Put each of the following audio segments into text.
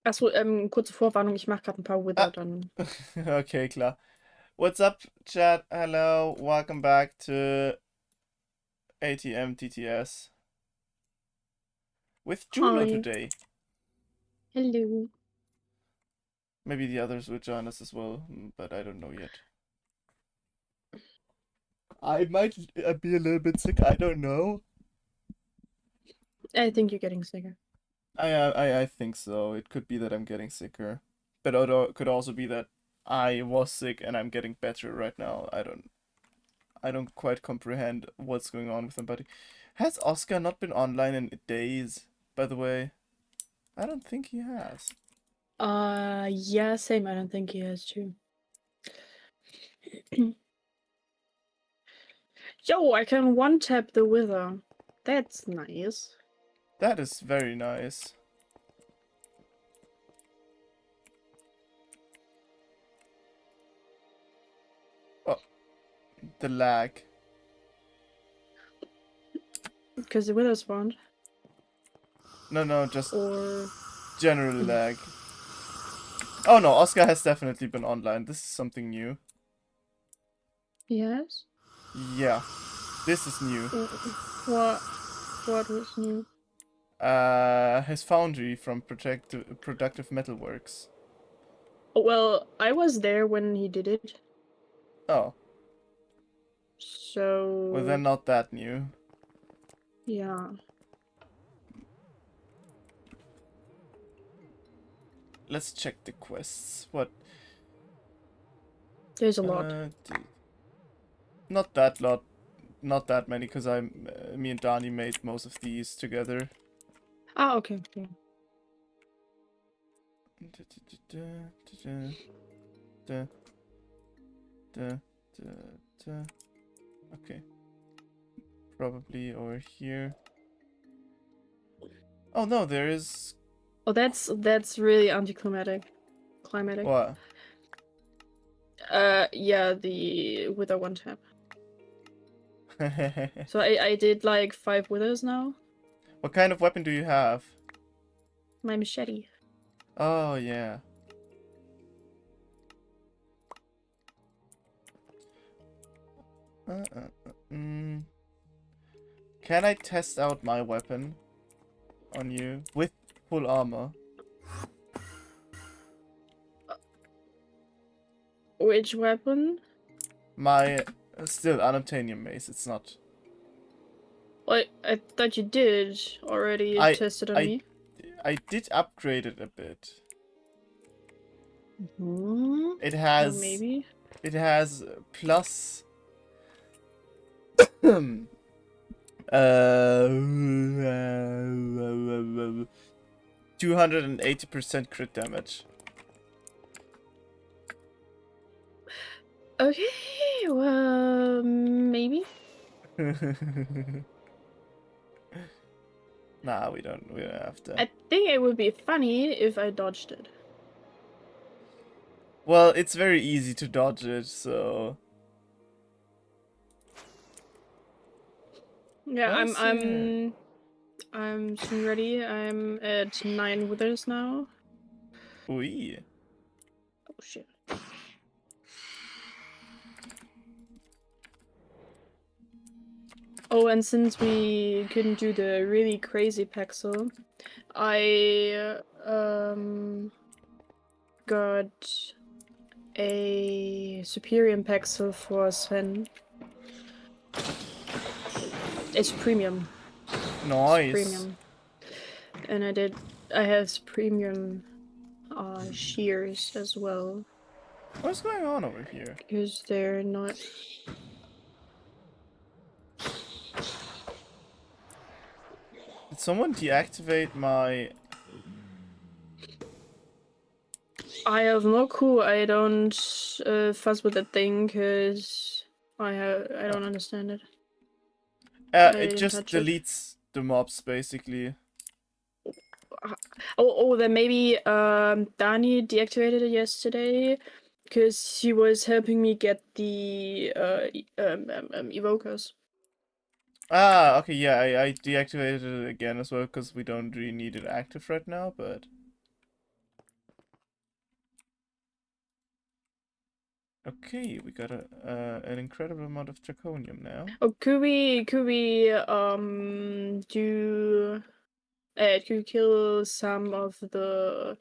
Achso, kurze Vorwarnung, ich mache gerade ein paar Wither Ah, dann. okay, klar. What's up, chat? Hello, welcome back to ATM TTS with Juno Hi. today. Hello. Maybe the others will join us as well, but I don't know yet. I might be a little bit sick, I don't know. I think you're getting sicker. I think so. It could be that I'm getting sicker. But it could also be that I was sick and I'm getting better right now. I don't quite comprehend what's going on with my body. Has Oscar not been online in days, by the way? I don't think he has. Yeah, same. I don't think he has too. Yo, I can one-tap the Wither. That's nice. That is very nice. Oh, the lag. Because the Wither spawned. No, just Or... general lag. Oh no, Oscar has definitely been online. This is something new. Yes? Yeah, this is new. What? What was new? His foundry from Productive Metalworks. Well, I was there when he did it. Oh, well So... then not that new. Yeah. Let's check the quests. What? There's a lot. Not that lot. Not that many, because me and Donnie made most of these together. Ah, okay. Okay. Probably over here. Oh no, there is... Oh, that's really anticlimactic. Climatic. What? Yeah, the Wither one tap. So I did like 5 Withers now. What kind of weapon do you have? My machete. Oh, yeah. Mm. Can I test out my weapon on you with full armor? Which weapon? My still unobtainium mace. It's not. I thought you did already I test it on I me. I did upgrade it a bit. Hmm. It Oh, has maybe. it has plus uh 280% crit damage. Okay, well, maybe. Nah, we don't have to. I think it would be funny if I dodged it. Well, it's very easy to dodge it, so Yeah, what I'm is here? I'm I'm soon ready. I'm at 9 Withers now. Oui. Oh shit. Oh, and since we couldn't do the really crazy pexel, I got a Superior pexel for Sven. It's premium. It's Nice. premium. And I have premium shears as well. What's going on over here? Because they're not. Did someone deactivate my... I have no clue. I don't fuss with that thing because I Oh. don't understand it. I It didn't just touch it. deletes the mobs, basically. Oh, then maybe Dani deactivated it yesterday because he was helping me get the evokers. Ah, okay, yeah, I deactivated it again as well, because we don't really need it active right now, but... Okay, we got an incredible amount of draconium now. Oh, could we do could we kill some of the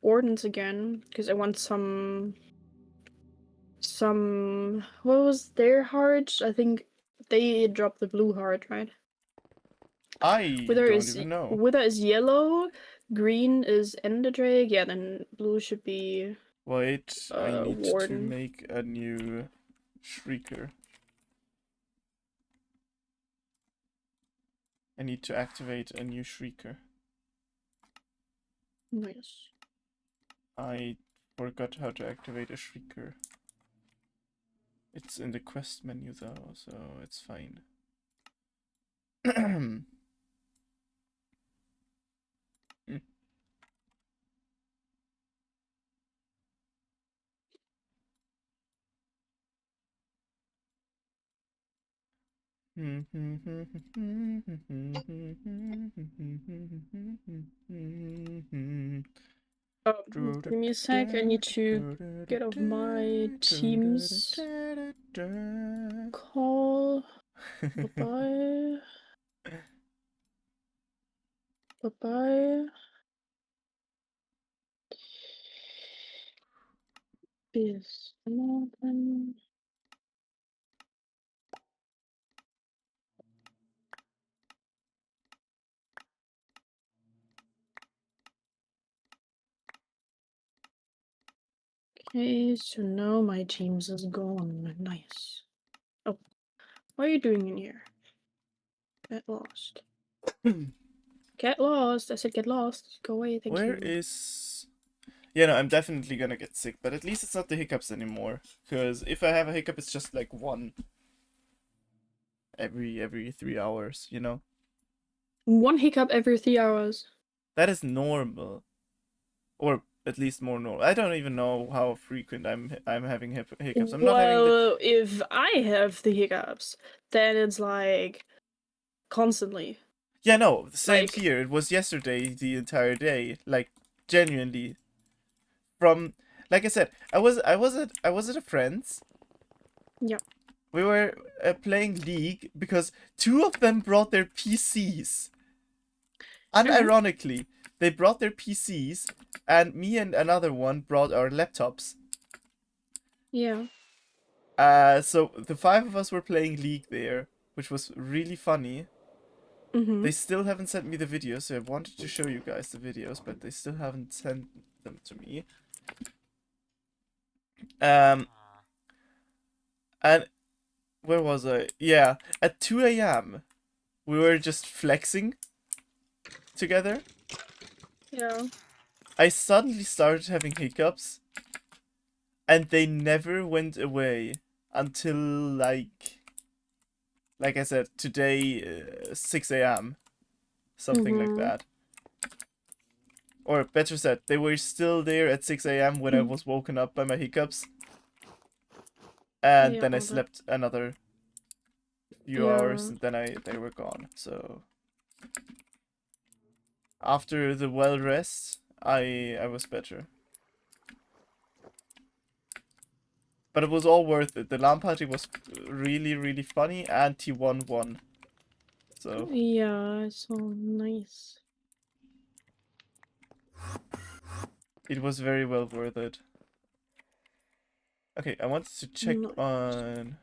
wardens again? Because I want some what was their heart? I think they dropped the blue heart, right? I don't even know. Wither is yellow, green is Ender Drake, yeah, then blue should be Wait, I need to Warden. make a new Shrieker. I need to activate a new Shrieker. Nice. I forgot how to activate a Shrieker. It's in the quest menu though, so it's fine. Give me a sec, I need to get off my Teams call. Bye-bye. Bye-bye. Is open. Okay, so now my Teams is gone. Nice. Oh, what are you doing in here? Get lost. Get lost. I said get lost. Go away, thank Where you. is... Yeah, no, I'm definitely gonna get sick, but at least it's not the hiccups anymore. Because if I have a hiccup, it's just like one every 3 hours, you know? One hiccup every 3 hours. That is normal. Or at least more normal. I don't even know how frequent I'm having hiccups. I'm not having the... Well, if I have the hiccups, then it's like constantly. Yeah, no, same Like, here. It was yesterday the entire day. Like, genuinely. From... Like I said, I was at a friend's. yeah. We were playing League because two of them brought their PCs. Unironically, they brought their PCs, and me and another one brought our laptops. Yeah. So the five of us were playing League there, which was really funny. Mm-hmm. They still haven't sent me the videos, so I wanted to show you guys the videos, but they still haven't sent them to me. And where was I? Yeah, at 2 a.m. we were just flexing together. Yeah. I suddenly started having hiccups, and they never went away until like I said, today 6 a.m. Something like Mm-hmm. that. Or better said, they were still there at 6 a.m. when I was woken up by my hiccups. And Yeah, then I that, slept another few hours, yeah. and then they were gone. So after the well rest, I was better. But it was all worth it. The LAN party was really funny, and T1 won. So Yeah, it's so nice. it was very well worth it. Okay, I wanted to check Nice. on...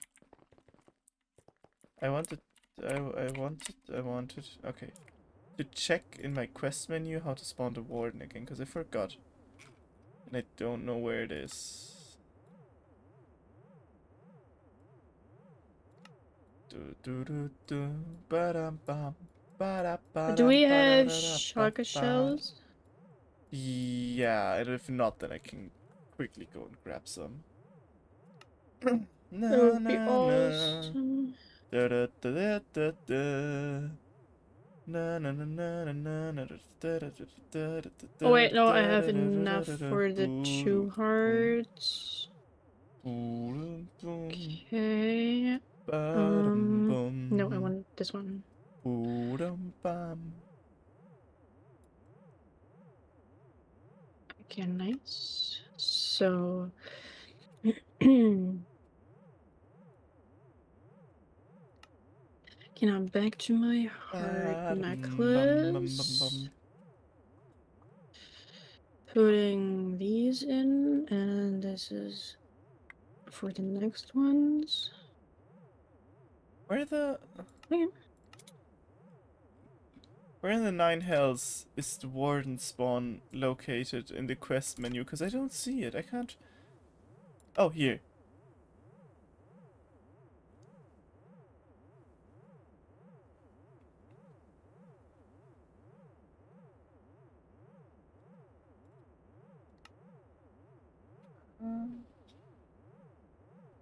I wanted... I wanted... Okay. To check in my quest menu how to spawn the Warden again, because I forgot. And I don't know where it is. Ba-dum-bum, Do we have Shaka ba-da-ba-da-da-ba-ba. shells? Yeah, and if not, then I can quickly go and grab some. That Na would be na na. awesome. Da da da da da da. Na na na na na na na da da da da da Oh da wait, no, I da have da enough da da. for the Boom 2 hearts. boom boom. Okay. Ba-dum No, I bum. want this one. Boom bam. Okay, nice. So Okay, now back to my heart necklace. Putting these in, and this is for the next ones. Where the Okay. where in the Nine Hells is the Warden spawn located in the quest menu? Because I don't see it. I can't. Oh, here.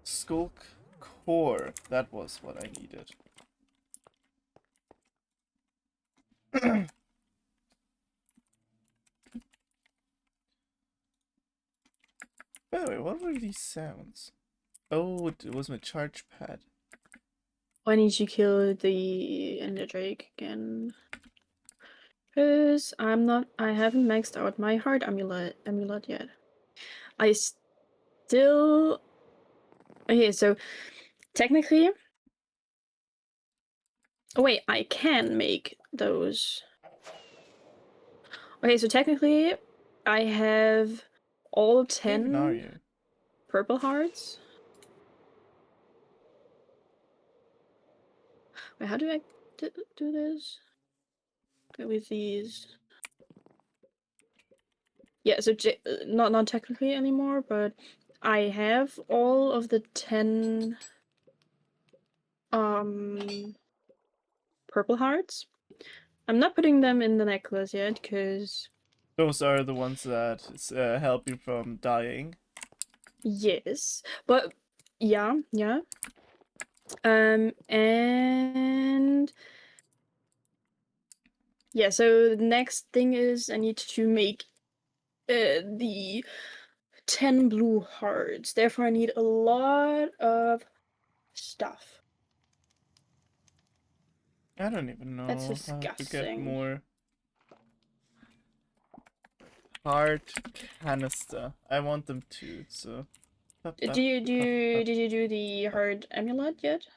Skulk Core. That was what I needed. By the way, what were these sounds? Oh, it was my charge pad. I need to kill the Ender Drake again. Cause I haven't maxed out my heart amulet yet. I still. Okay, so technically. Oh wait, I can make those. Okay, so technically, I have all Where even are 10 you? purple hearts. Wait, how do I do this? Okay, with these. Yeah, so not technically anymore, but I have all of the 10 purple hearts. I'm not putting them in the necklace yet, because Those are the ones that help you from dying. yes, but yeah. And yeah, so the next thing is I need to make the 10 blue hearts. Therefore, I need a lot of stuff. I don't even That's know how to get disgusting. more heart canister. I want them too, so. Pup, pup, pup, pup, Did you do the pup. heart amulet yet?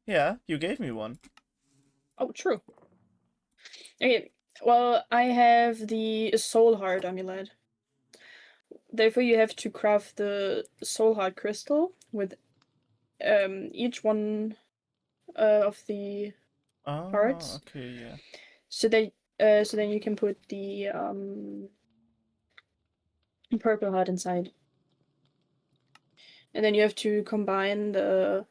Yeah, you gave me one. Oh, true. Okay, well, I have the soul heart amulet. Therefore, you have to craft the soul heart crystal with each one of the Oh, hearts, okay, yeah. so that so then you can put the purple heart inside, and then you have to combine the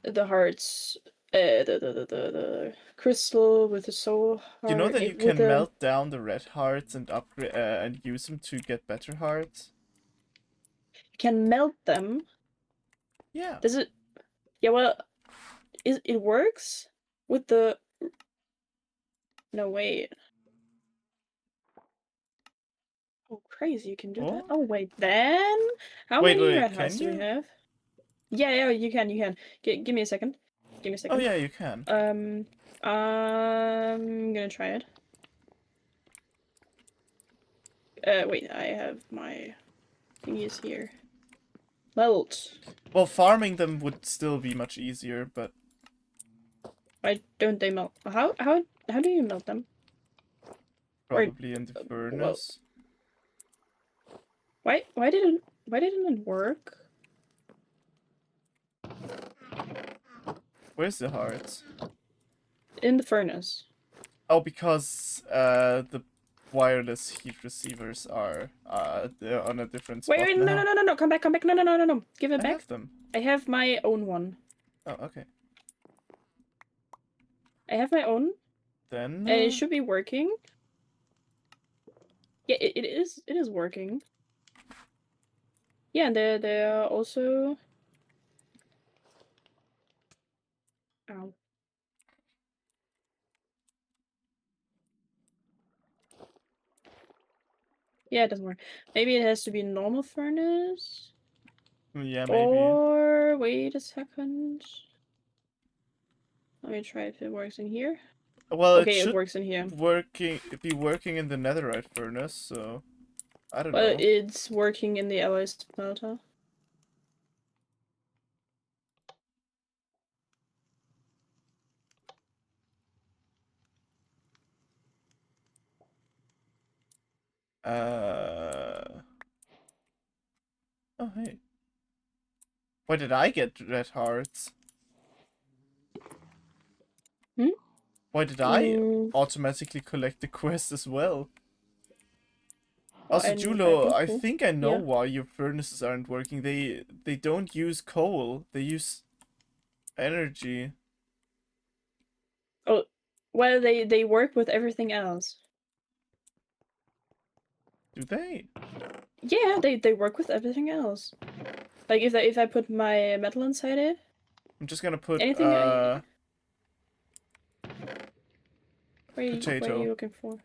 hearts, the crystal with the soul Do you know heart that you with can the. melt down the red hearts and upgrade and use them to get better hearts? You can melt them. Yeah. Does it? Yeah, well, it works with the. No, wait. Oh, crazy! You can do that. Oh? Oh, wait. Then how Wait, many wait, red can hearts do we you? have? Yeah, you can. You can. Give me a second. Give me a Oh second. yeah, you can. I'm gonna try it. Wait. I have my thingies here. Melt. Well, farming them would still be much easier, but Why don't they melt? How do you melt them? Or probably in the well, furnace. why didn't it work? Where's the hearts? In the furnace. Oh, because the wireless heat receivers are they're on a different spot Wait, now. no, come back, no, give it I back. have them. I have my own one. Oh, okay. I have my own, Then and it should be working. Yeah, it is working. Yeah, and they're also. Ow. Yeah, it doesn't work. Maybe it has to be normal furnace. yeah, maybe. Or wait a second. Let me try if it works in here. Well, it Okay, it should works in here. be working in the netherite furnace, so I don't Well, know. it's working in the alloy smelter. Oh, hey. Why did I get red hearts? Hmm? Why did I automatically collect the quest as well? Also, I Julo, think I so. think I know Yeah. why your furnaces aren't working. They don't use coal. They use energy. Oh, well, they work with everything else. Do they? Yeah, they work with everything else. Like if I put my metal inside it, I'm just gonna put anything I what are you potato. looking for?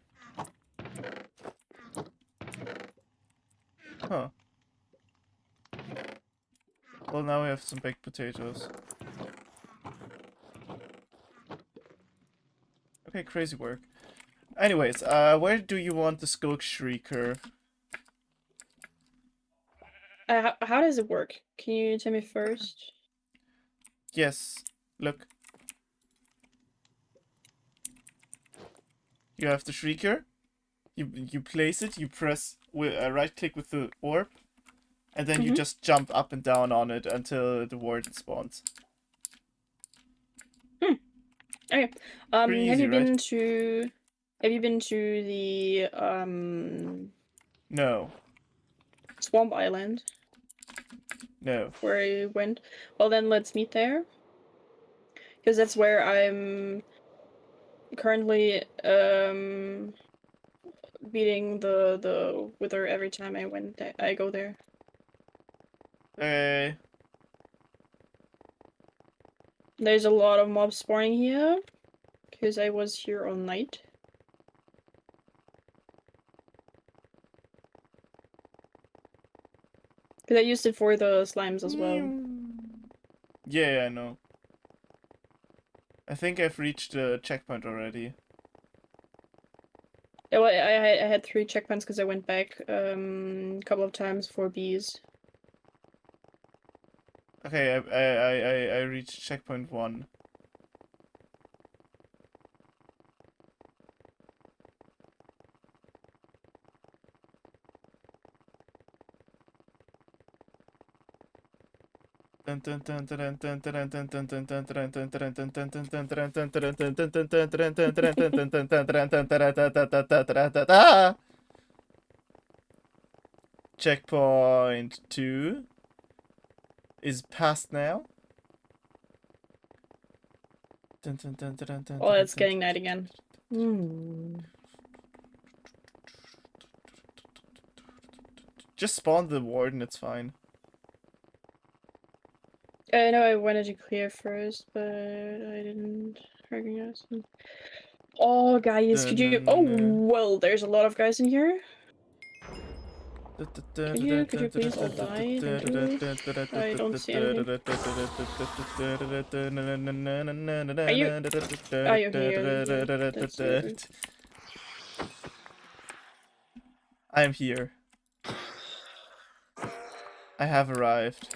Huh. Well, now we have some baked potatoes. Okay, crazy work. Anyways, where do you want the Skulk Shrieker? How does it work? Can you tell me first? Yes. Look. You have the Shrieker. You place it. You press right click with the orb, and then you Mm-hmm. just jump up and down on it until the warden spawns. Okay. Pretty easy, right? Have you been to the No. Swamp Island No. where I went? Well, then let's meet there, because that's where I'm currently beating the wither every time I go there. Uh, There's a lot of mobs spawning here, because I was here all night. Because I used it for the slimes as well. yeah, I know. I think I've reached the checkpoint already. Yeah, well, I had 3 checkpoints because I went back a couple of times for bees. Okay, I reached checkpoint 1. Checkpoint 2 is past now. Oh, it's getting night again. Just spawn the warden, it's fine. I know I wanted to clear first, but I didn't recognize them. Oh, guys, could you... Oh, well, there's a lot of guys in here. Could you please all die? Thank you. I don't see anything. Are you... Are you here? Yeah, that's it. I am here. I have arrived.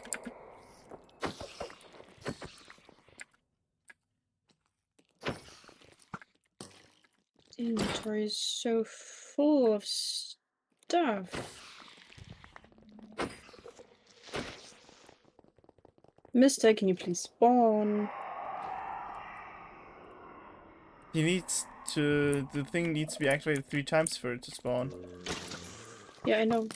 The inventory is so full of stuff. Mister, can you please spawn? He needs to... The thing needs to be activated 3 times for it to spawn. Yeah, I know.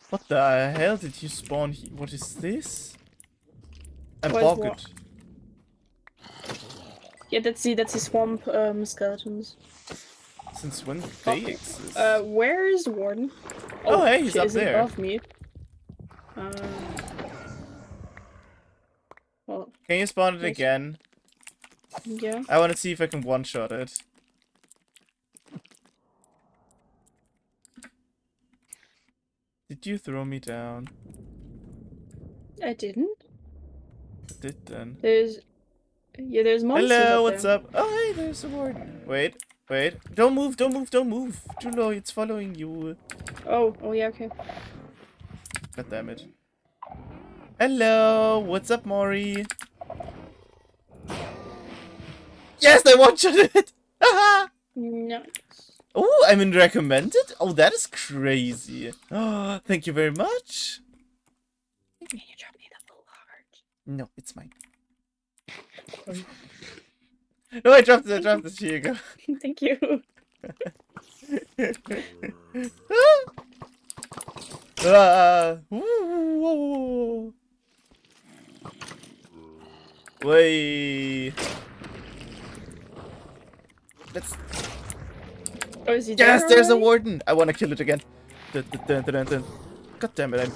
What the hell did you spawn here? What is this? A What is what? boggart. Yeah, that's the swamp skeletons. Since when did Oh, they exist? where is Warden? Oh, Oh, hey, he's shit, up is it there. above me? Well, Can you spawn it nice. again? Yeah. I want to see if I can one-shot it. Did you throw me down? I didn't. I did then. There's... Yeah, there's monsters Hello, up what's there. up? Oh, hey, there's a warden. Wait. Wait. Don't move, don't move, don't move. Julo, it's following you. Oh yeah, okay. God damn it. Hello, what's up, Maury? Yes, I one-shot it! Haha! Nice. Oh, I'm in recommended? Oh, that is crazy. Oh, thank you very much. Can you drop me the full heart? No, it's mine. Sorry. No, I dropped it. Here you go. Thank you. Whoa. Wait. Let's. Oh, is he Yes, dead there's a already? warden. I want to kill it again. Dun, dun, dun, dun, dun. God damn it!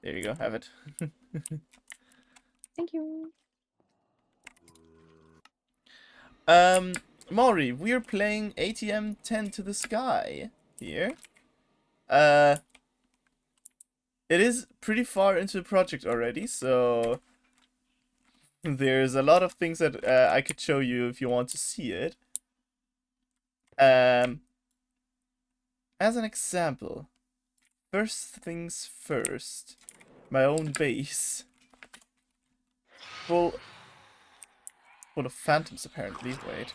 There you go. Have it. Thank you. Maury, we're playing ATM 10 to the sky here. It is pretty far into the project already, so there's a lot of things that I could show you if you want to see it. As an example, first things first, my own base. Full of phantoms, apparently. Wait.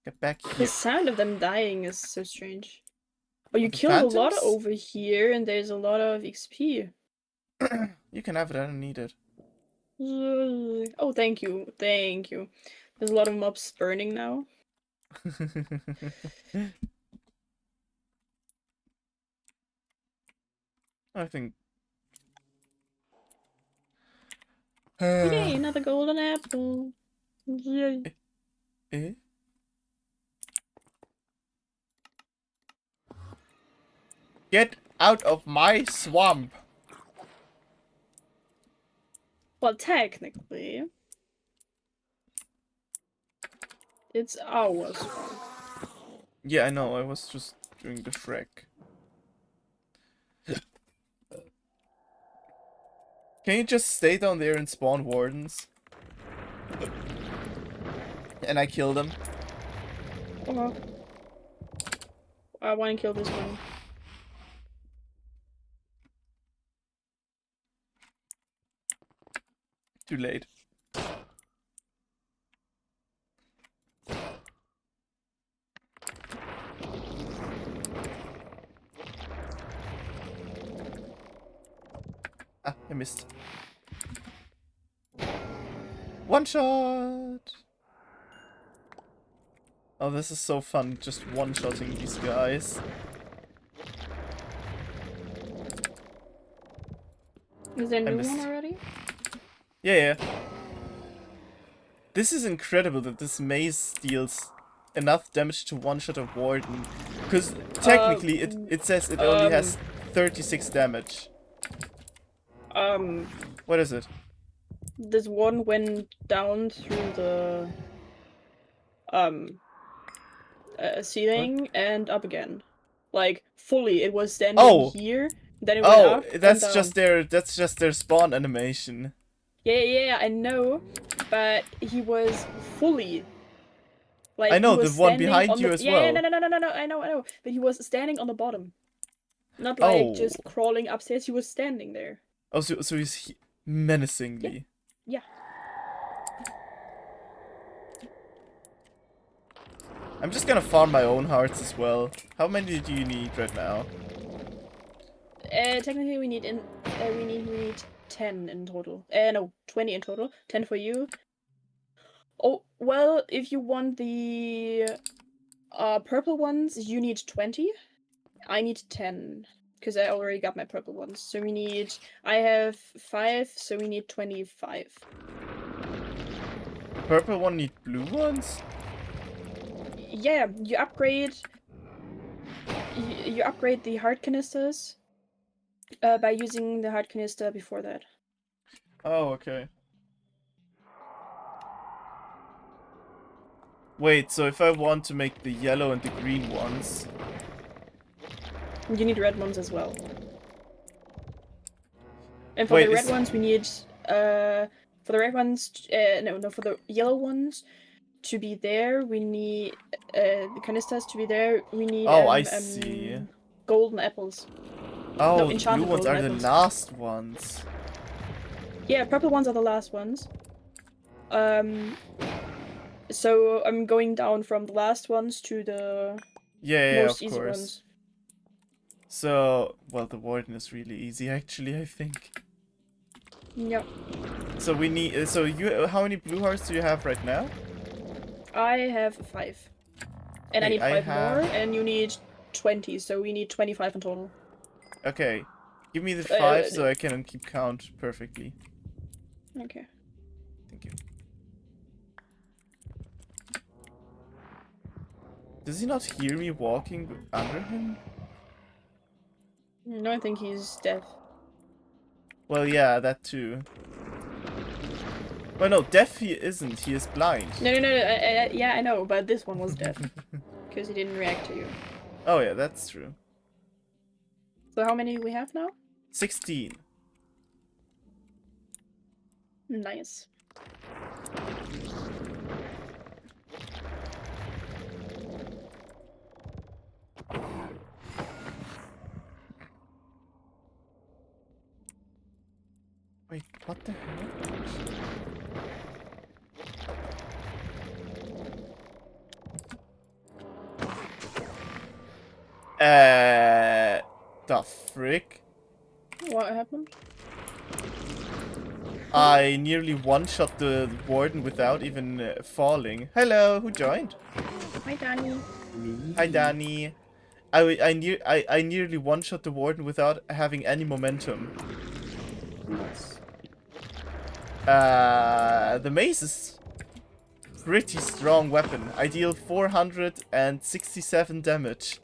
Get back The here. sound of them dying is so strange. Oh, you Of the killed a lot phantoms? over here, and there's a lot of XP. You can have it, I don't need it. Oh, thank you. Thank you. There's a lot of mobs burning now. I think. Yay, another golden apple. Yay. Eh? Get out of my swamp! Well, technically, it's our swamp. Yeah, I know, I was just doing the Shrek. Can you just stay down there and spawn wardens? And I kill them? Oh, I want to kill this one. Too late. Ah, I missed. One shot! Oh, this is so fun, just one-shotting these guys. Is there a new missed. one already? Yeah. This is incredible that this maze deals enough damage to one-shot a warden. Because technically it says it only has 36 damage. What is it? This one went down through the ceiling and up again. Like fully, it was standing here, then it went up. That's just their spawn animation. Yeah, I know, but he was fully. Like, I know, he was the one standing behind on you the... as well. Yeah, no, I know. But he was standing on the bottom. Not like just crawling upstairs, he was standing there. Oh, so he's menacingly. Yeah. I'm just gonna farm my own hearts as well. How many do you need right now? Technically we need 10 in total. No, 20 in total. 10 for you. Oh, well, if you want the purple ones, you need 20. I need 10, because I already got my purple ones. So I have 5, so we need 25. Purple one need blue ones? Yeah, you upgrade the heart canisters by using the heart canister before that. Oh, okay. Wait, so if I want to make the yellow and the green ones... You need red ones as well. And for the red ones, we need For the red ones, no, for the yellow ones to be there, we need the canisters to be there. We need Oh, I see. golden apples. Oh, No, the blue enchanted ones golden are the apples. last ones. Yeah, purple ones are the last ones. So I'm going down from the last ones to the Yeah, most of easy course. ones. So, well, the Warden is really easy, actually, I think. Yeah. So we need. So you, how many blue hearts do you have right now? I have 5. And I Okay, need I 5 more, have. and you need 20, so we need 25 in total. Okay, give me the 5 so I can keep count perfectly. Okay. Thank you. Does he not hear me walking under him? No, I think he's deaf. Well, yeah, that too. Well, no, deaf he isn't. He is blind. No, yeah, I know, but this one was deaf. Because he didn't react to you. Oh, yeah, that's true. So how many do we have now? 16. Nice. Wait, what the hell? The frick? What happened? I nearly one-shot the Warden without even falling. Hello, who joined? Hi, Danny. Hi, Danny. I nearly one-shot the Warden without having any momentum. Nice. The mace is pretty strong weapon. I deal 467 damage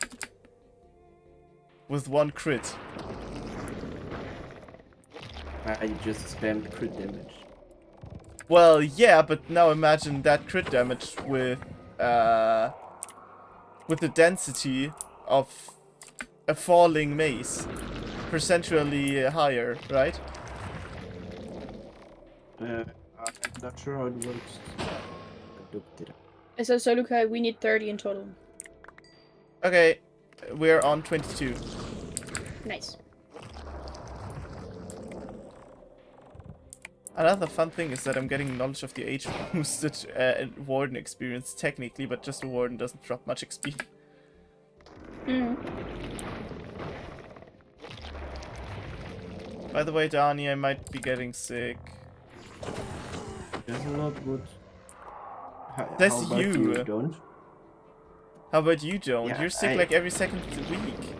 with 1 crit. I just spammed crit damage. Well, yeah, but now imagine that crit damage with the density of a falling mace. Percentually higher, right? I'm not sure how it works. I looked it up. So Luca, we need 30 in total. Okay, we're on 22. Nice. Another fun thing is that I'm getting knowledge of the age boosted Warden experience technically, but just the Warden doesn't drop much XP. By the way, Dani, I might be getting sick. That's not good. That's How about you. you don't? How about you, Joan? Yeah, You're sick like every second week.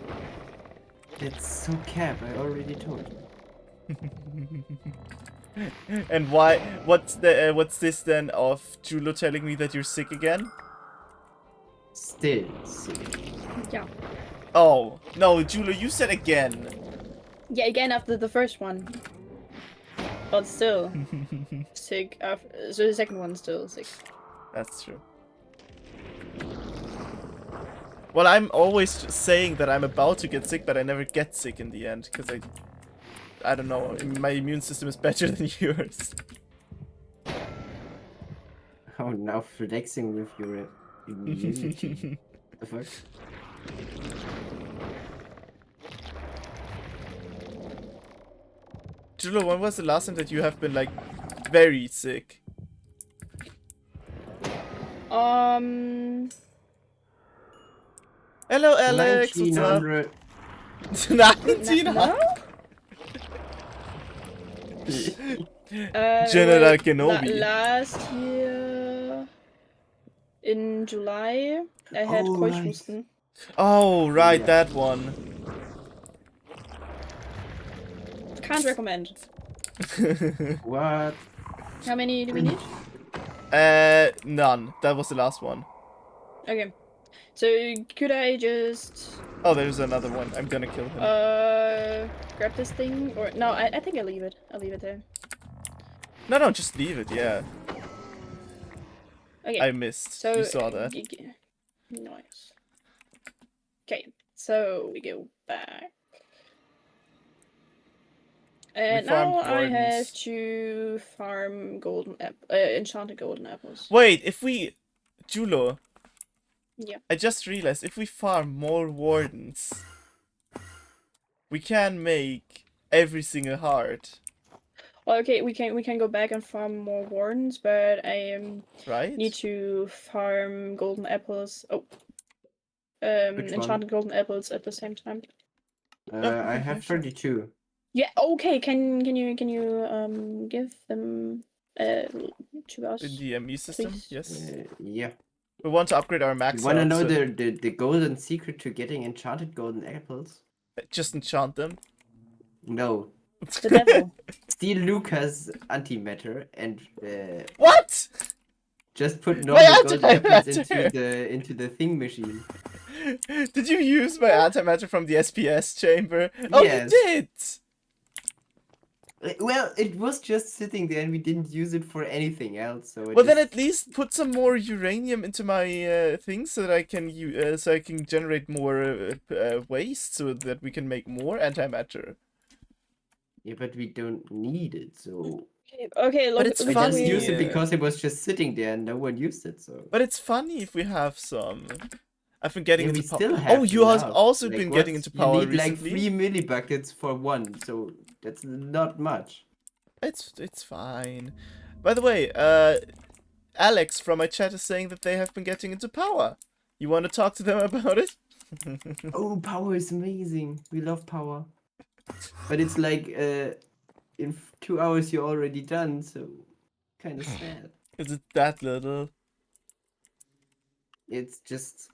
It's so cap, I already told you. And why? What's this then of Julo telling me that you're sick again? Still sick. Yeah. Oh no, Julo, you said again. Yeah, again after the first one. But still sick. So the second one's still sick. That's true. Well, I'm always saying that I'm about to get sick, but I never get sick in the end because I don't know. My immune system is better than yours. Oh, now flexing with your immunity. The fuck? Julo, when was the last time that you have been like very sick? Hello, Alex. What's up? 1900. 1900. General Kenobi. Last year in July, I had Oh, right. Keuchhusten. Oh, right, Yeah. that one. Can't recommend. What? How many do we need? None. That was the last one. Okay. So could I just Oh, there's another one. I'm gonna kill him. grab this thing, or no? I think I'll leave it. I'll leave it there. No, just leave it. Yeah. Okay. I missed. So You saw that. Nice. Okay. So we go back. And farmed now I have wardens. to farm enchanted golden apples. Wait, if we... Julo, Yeah. I just realized if we farm more wardens, we can make every single heart, Well, okay, we can go back and farm more wardens, but I right? need to farm golden apples. Oh, Which one? enchanted golden apples at the same time. Oh, I okay, have sure. 32. Yeah. Okay. Can you give them to us? In the ME system, please? yes. Yeah. We want to upgrade our You max wanna health, know so the golden secret to getting enchanted golden apples? just enchant them. No. The devil. Steal Lucas antimatter and What? just put My normal golden apples antimatter! into the thing machine. Did you use my antimatter from the SPS chamber? Oh, you Yes. did! Well, it was just sitting there and we didn't use it for anything else, so it Well, then is- at least put some more uranium into my thing so that I can so I can generate more waste so that we can make more antimatter. Yeah, but we don't need it, so Okay. Look. it's I look, just funny. used it because it was just sitting there and no one used it, so But it's funny if we have some. I've been getting yeah, we into power. still have Oh, you have enough. also Like, been what? getting into You power need like recently. 3 millibuckets for one, so that's not much. It's fine. By the way, Alex from my chat is saying that they have been getting into power. You want to talk to them about it? Oh, power is amazing. We love power. But it's like in 2 hours you're already done, so kind of sad. Is it that little? It's just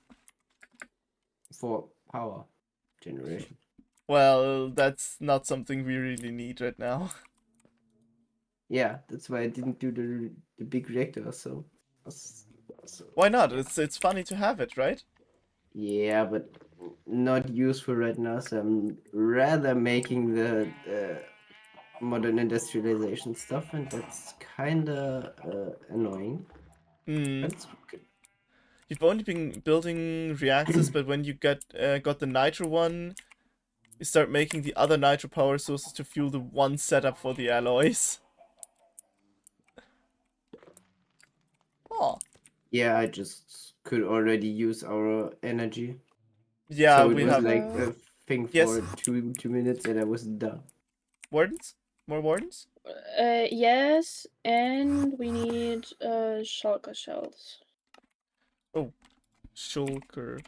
for power generation. Well, that's not something we really need right now. Yeah, that's why I didn't do the big reactor. So Why not? yeah. It's funny to have it, right? Yeah, but not useful right now. So I'm rather making the modern industrialization stuff, and that's kind of annoying. Hmm. But it's good. You've only been building reactors, but when you got the nitro one, you start making the other nitro power sources to fuel the one setup for the alloys. Oh. Yeah, I just could already use our energy. Yeah, So it we was have like a thing Yes. for 2 minutes, and I was done. wardens. More wardens. Yes, and we need shulker shells. Oh, shulker.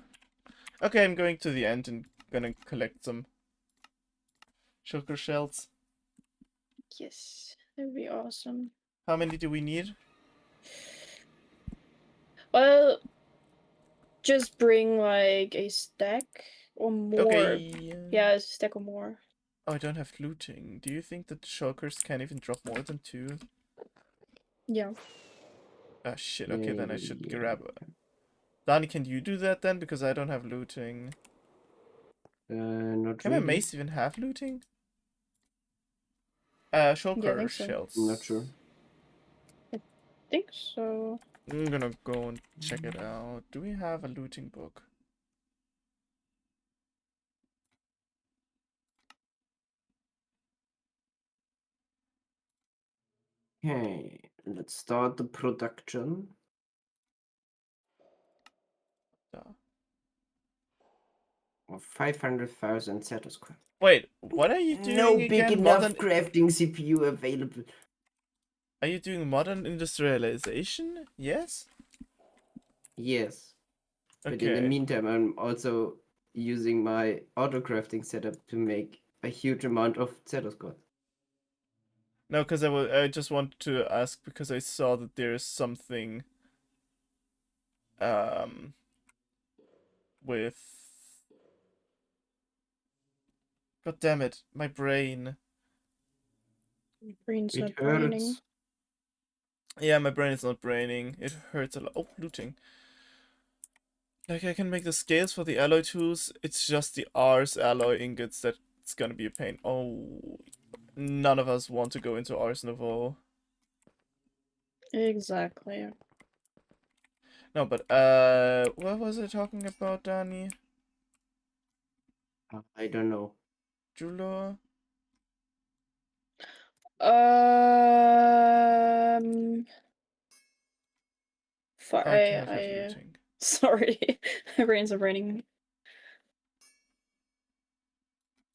Okay, I'm going to the end and gonna collect some shulker shells. Yes, that would be awesome. How many do we need? Well, just bring like a stack or more. Okay. Yeah, a stack or more. Oh, I don't have looting. Do you think that the shulkers can even drop more than 2? Yeah. Ah, shit. Okay, then I should Yeah. grab. Dani, can you do that then? Because I don't have looting. Not Can my really. mace even have looting? Yeah, I Shulker think so. shells. I'm not sure. I think so. I'm gonna go and check it out. Do we have a looting book? Okay, let's start the production. Yeah. Of 500,000 Satiscraft. Wait, what are you doing No big again? enough Modern... crafting CPU available. Are you doing modern industrialization? Yes? Yes. But in the Okay. meantime, I'm also using my auto crafting setup to make a huge amount of Satiscraft. No, because I just wanted to ask because I saw that there is something with... God damn it, my brain. My brain's It not braining. hurts. Yeah, my brain is not braining. It hurts a lot. Oh, looting. Like, I can make the scales for the alloy tools. It's just the Ars alloy ingots that's gonna be a pain. Oh, none of us want to go into Ars Nouveau. Exactly. No, but, what was I talking about, Danny? I don't know. Julo? Fuck, I cannot have looting. sorry, my brains are raining.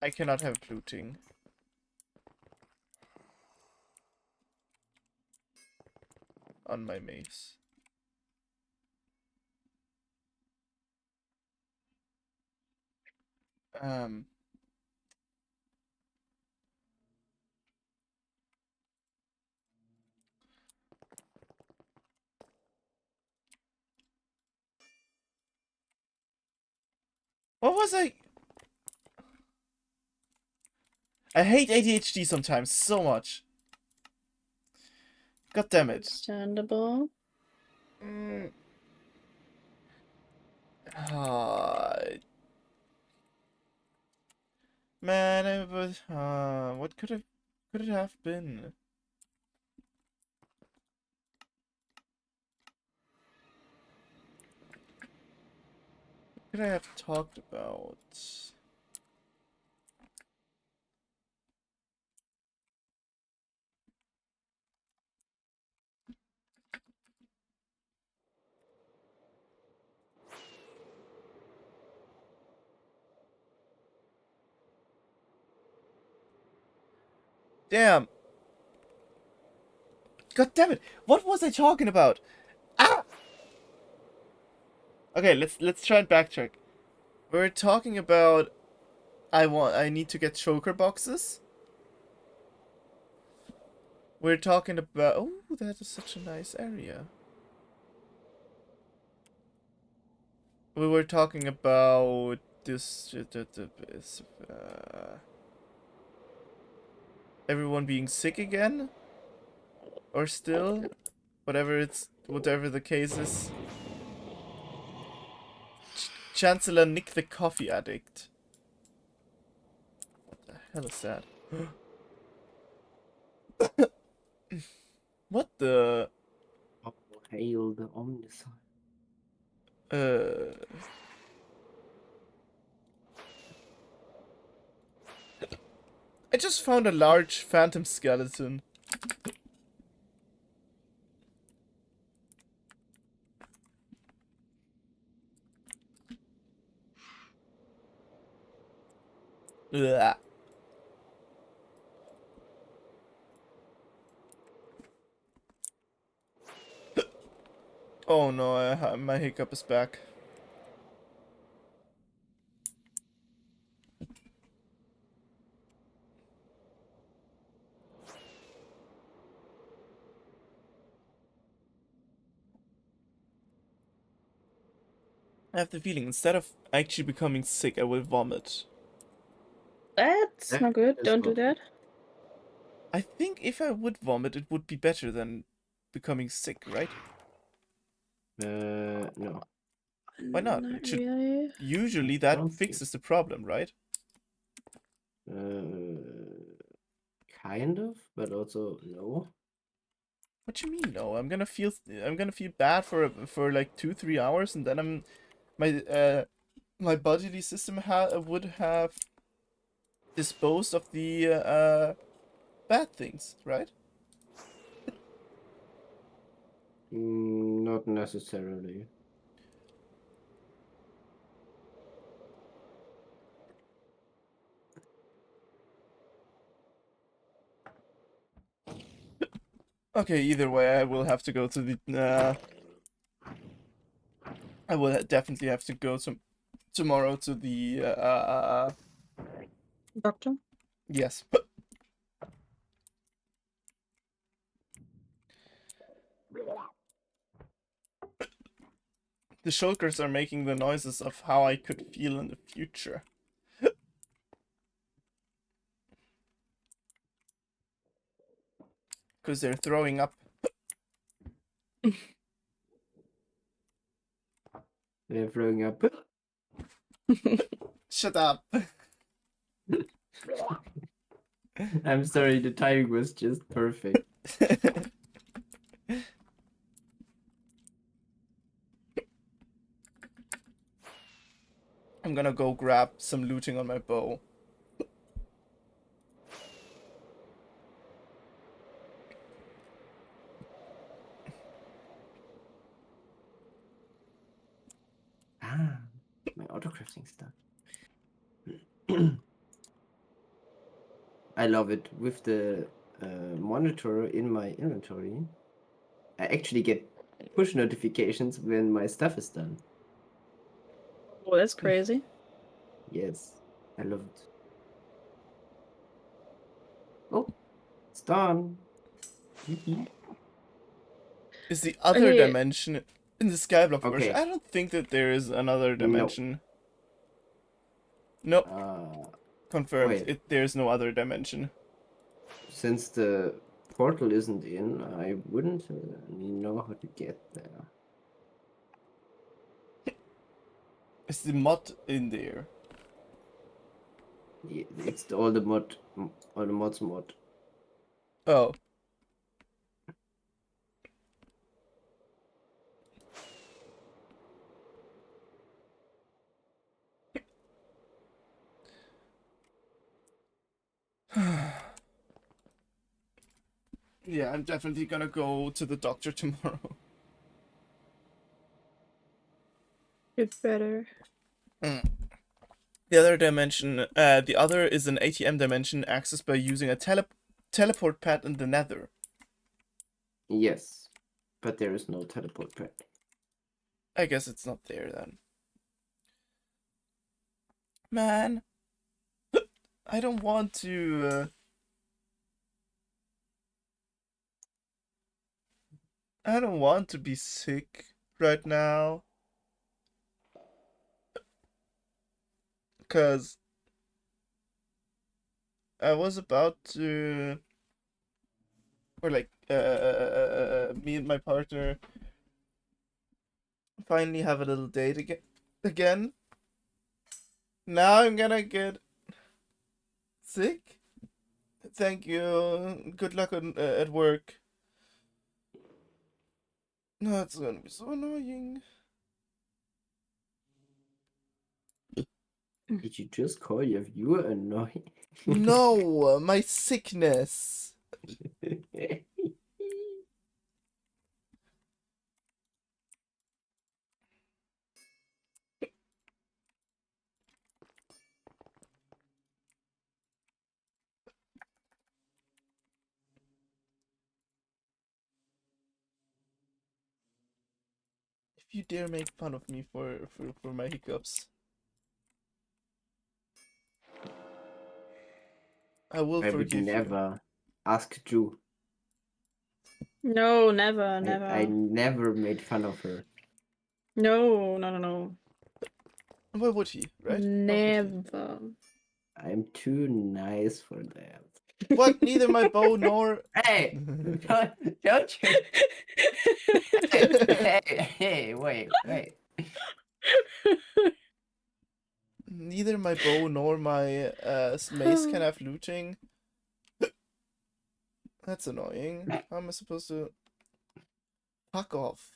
I cannot have looting. On my mace. What was I hate ADHD sometimes so much. God damn it. Understandable. Ah, man, what could it have been? What could I have talked about? Damn. God damn it. What was I talking about? Ah! Okay, let's try and backtrack. We're talking about I need to get choker boxes. We're talking about oh, that is such a nice area. We were talking about this everyone being sick again, or still, whatever the case is. Chancellor Nick the Coffee Addict. What the hell is that? What the? Oh, hail the Omnicide. I just found a large phantom skeleton. Ugh. Oh no, my hiccup is back. I have the feeling instead of actually becoming sick, I will vomit. That's That not good. is Don't do not that. I think if I would vomit, it would be better than becoming sick, right? No. Why not? Not It should really. usually that Don't think- fixes the problem, right? Kind of, but also no. What you mean? No, I'm gonna feel bad for like 2-3 hours, and then my bodily system would have disposed of the bad things, right? Not necessarily. Okay, either way, I will have to go to the. I will definitely have to go tomorrow to the. Doctor? Yes. The shulkers are making the noises of how I could feel in the future. Because they're throwing up. They're throwing up. Shut up. I'm sorry, the timing was just perfect. I'm gonna go grab some looting on my bow. crafting stuff. I love it. With the monitor in my inventory, I actually get push notifications when my stuff is done. Oh, that's crazy. Yes, I love it. Oh, it's done. Is the other Okay. dimension in the Skyblock version? Okay. I don't think that there is another No. dimension. No, confirmed. Wait. There's no other dimension. Since the portal isn't in, I wouldn't know how to get there. Is the mod in there? It's all the mods mod. Oh. Yeah, I'm definitely gonna go to the doctor tomorrow. It's better. The other dimension, the other is an ATM dimension accessed by using a teleport pad in the Nether. Yes, but there is no teleport pad. I guess it's not there then. Man, I don't want to. I don't want to be sick right now. Cause I was about to, or like, me and my partner finally have a little date again. Now I'm gonna get sick. Thank you. Good luck at work. No, it's gonna be so annoying. Did you just call your viewer annoying? No, my sickness. If you dare make fun of me for my hiccups, I will I would forgive you. never ask Drew. No, never, never. I never made fun of her. No, no, no, no. Why would he, right? Why would he? Never. I'm too nice for that. What? Neither my bow nor. Hey, don't you? Hey, wait. Neither my bow nor my mace can have looting. That's annoying. How am I supposed to? Fuck off.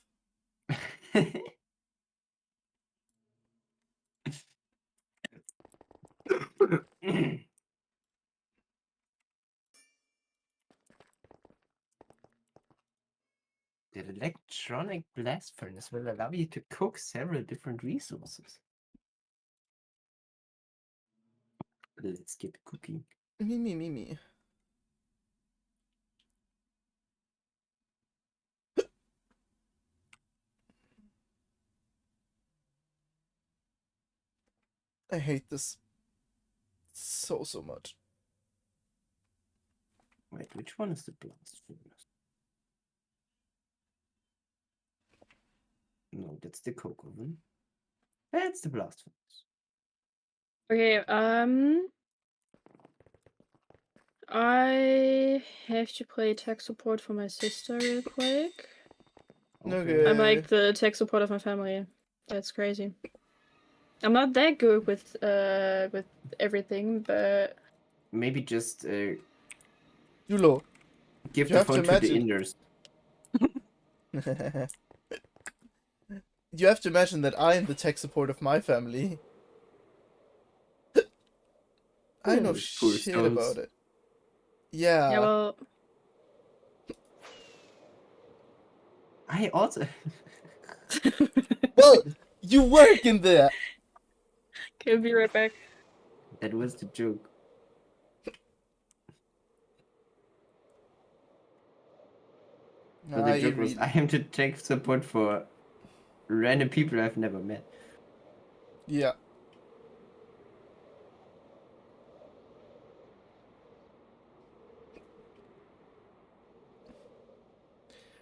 The electronic blast furnace will allow you to cook several different resources. Let's get cooking. Me. I hate this so much. Wait, which one is the blast furnace? No, that's the coke oven. That's the blast furnace. Okay, I have to play tech support for my sister real quick. Okay. I'm like the tech support of my family. That's crazy. I'm not that good with everything, but Maybe just Yulo. give You the have to phone to the imagine. inners. You have to imagine that I am the tech support of my family. I know Poor shit souls. about it. Yeah. yeah, well, I also. Well, you work in there. Okay, I'll be right back. That was the joke. So the I joke was, really... I am to tech support for random people I've never met. Yeah.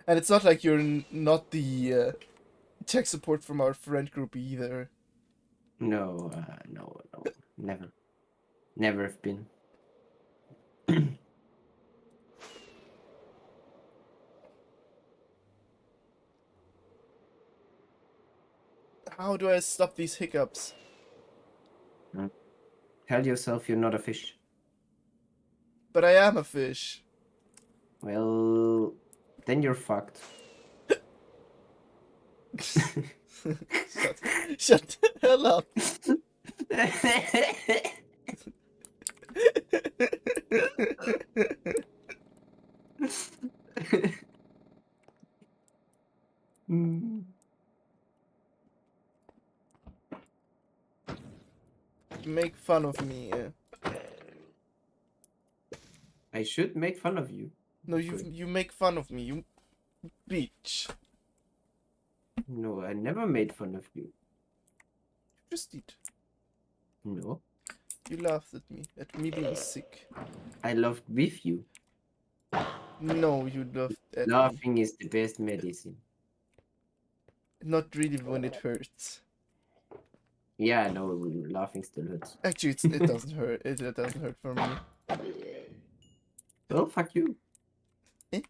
And it's not like you're not the tech support from our friend group either. No, no, never. Never have been. How do I stop these hiccups? Tell yourself you're not a fish. But I am a fish. Well, then you're fucked. Shut the hell up. Mm. Make fun of me. I should make fun of you. No, you make fun of me, you bitch. No, I never made fun of you. Just did. No, You laughed at me being sick. I loved with you. No, you laughed at me. Laughing is the best medicine. Not really when it hurts. Yeah, I know, laughing still hurts. Actually, it doesn't hurt. It doesn't hurt for me. Well, fuck you. Eh.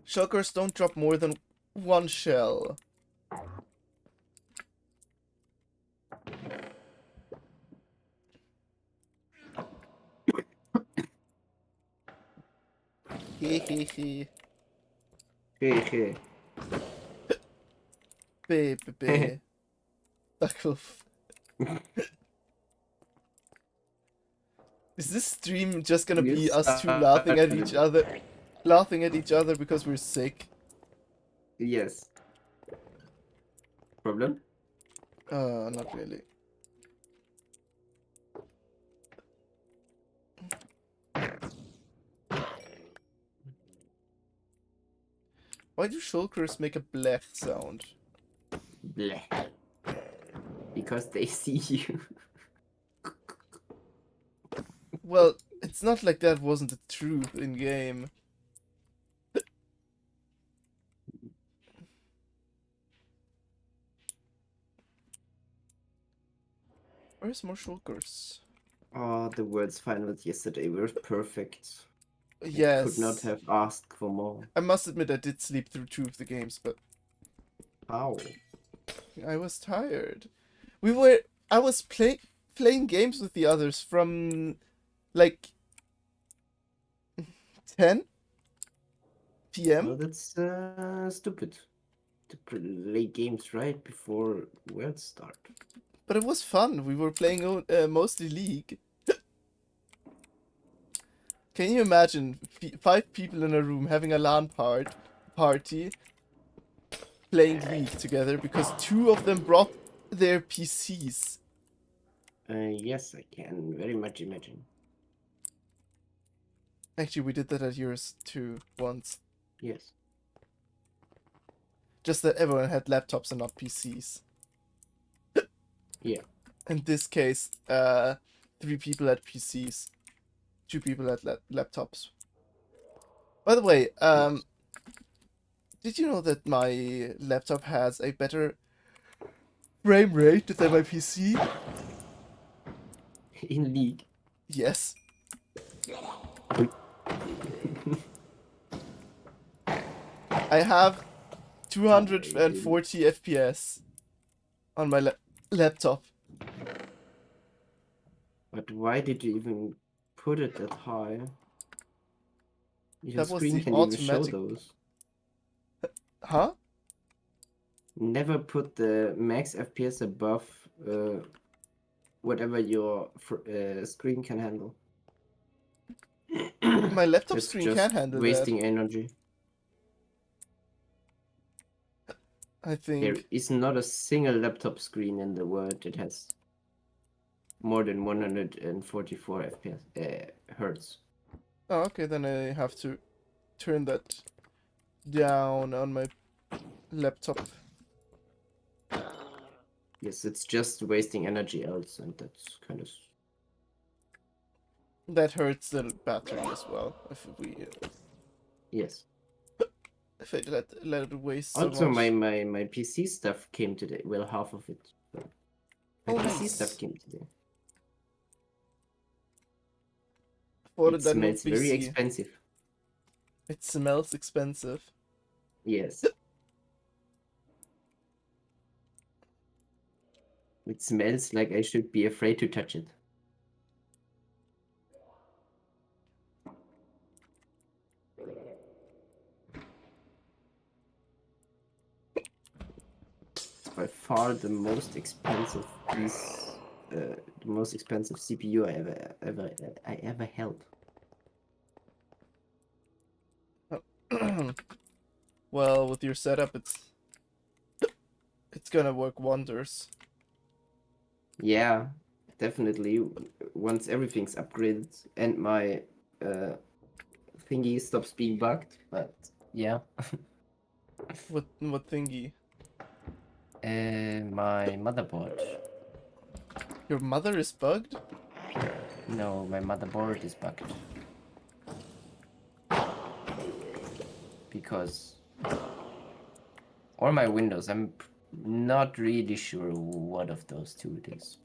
Shulkers don't drop more than one shell. Hehehe. Hey. Baby. Fuck off. Is this stream just gonna You be us two laughing at each other? Laughing at each other because we're sick? Yes. Problem? Not really. Why do shulkers make a blech sound? Bleh. Because they see you. Well, it's not like that wasn't the truth in game. Where's more shulkers? Oh, the words finals yesterday were perfect. Yes. Could not have asked for more. I must admit I did sleep through 2 of the games, but How? I was tired. I was playing games with the others from like 10 p.m. Well, that's stupid. To play games right before words start. But it was fun. We were playing mostly League. Can you imagine 5 people in a room having a LAN party playing League together because 2 of them brought their PCs? Yes, I can very much imagine. Actually, we did that at yours too once. Yes. Just that everyone had laptops and not PCs. Yeah. In this case, 3 people had PCs. 2 people had laptops. By the way, did you know that my laptop has a better frame rate than my PC? In League. Yes. I have 240 FPS on my laptop. But why did you even put it that high? Your That was screen the can even show automatic. those. Huh? Never put the max FPS above whatever your screen can handle. My laptop It's screen just can handle wasting energy. I There think. is not a single laptop screen in the world that has more than 144 FPS hertz. Oh, okay, then I have to turn that down on my laptop. Yes, it's just wasting energy else, and that's kind of That hurts the battery as well. yes. If I let it waste so Also, much. my PC stuff came today. Well, half of it. But my Oh, PC stuff nice. came today. For It the new smells very PC. expensive. It smells expensive. Yes. It smells like I should be afraid to touch it. It's by far the most expensive piece, the most expensive CPU I ever held. Well, with your setup, it's gonna work wonders. Yeah, definitely. Once everything's upgraded and my thingy stops being bugged, but yeah. What thingy? My motherboard. Your mother is bugged? No, my motherboard is bugged. Because or my Windows, not really sure what of those two it is.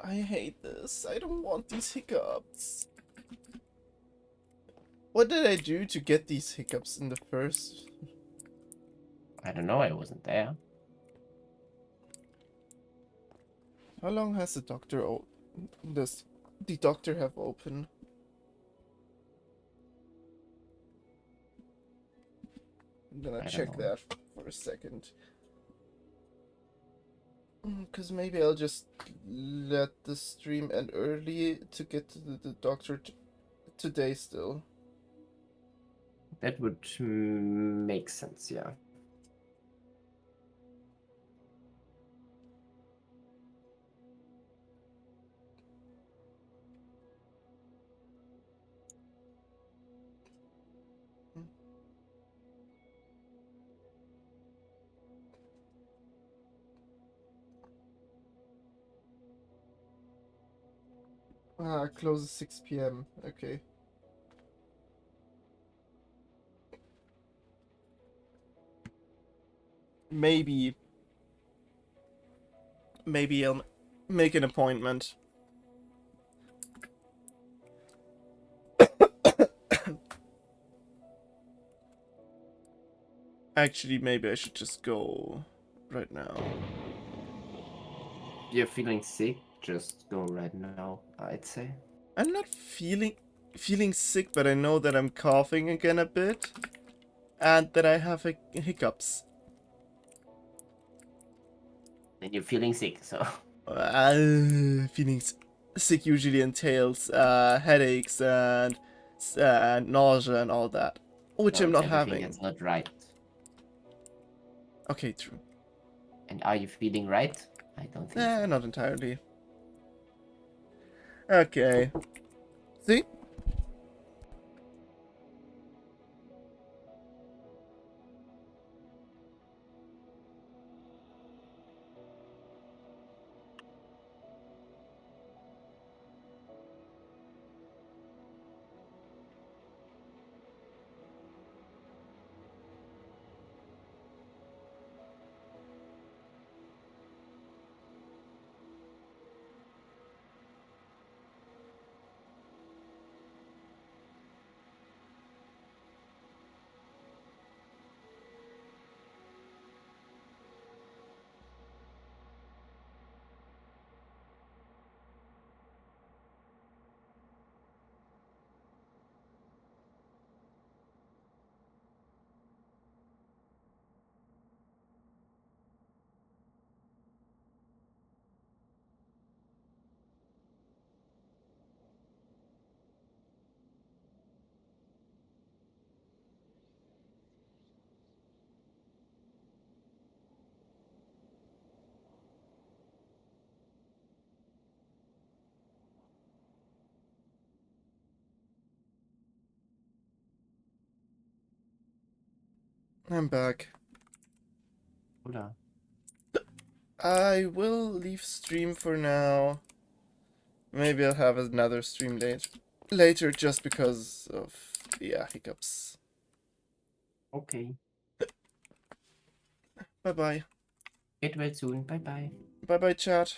I hate this. I don't want these hiccups. What did I do to get these hiccups in the first? I don't know, I wasn't there. How long has the doctor does the doctor have open? I'm gonna I don't check know. that for a second. Because maybe I'll just let the stream end early to get to the doctor today still. That would make sense, yeah. Ah, closes 6 p.m. Okay. Maybe I'll make an appointment. Actually, maybe I should just go right now. If you're feeling sick, just go right now, I'd say. I'm not feeling sick, but I know that I'm coughing again a bit, and that I have hiccups. And you're feeling sick, so Feeling sick usually entails headaches and nausea and all that, which no, I'm it's not everything having. that's not right. Okay, true. And are you feeling right? I don't think so. Not entirely. Okay. See? I'm back. Hola. I will leave stream for now. Maybe I'll have another stream later just because of, yeah, hiccups. Okay. Bye bye. Get well soon. Bye bye. Bye bye, chat.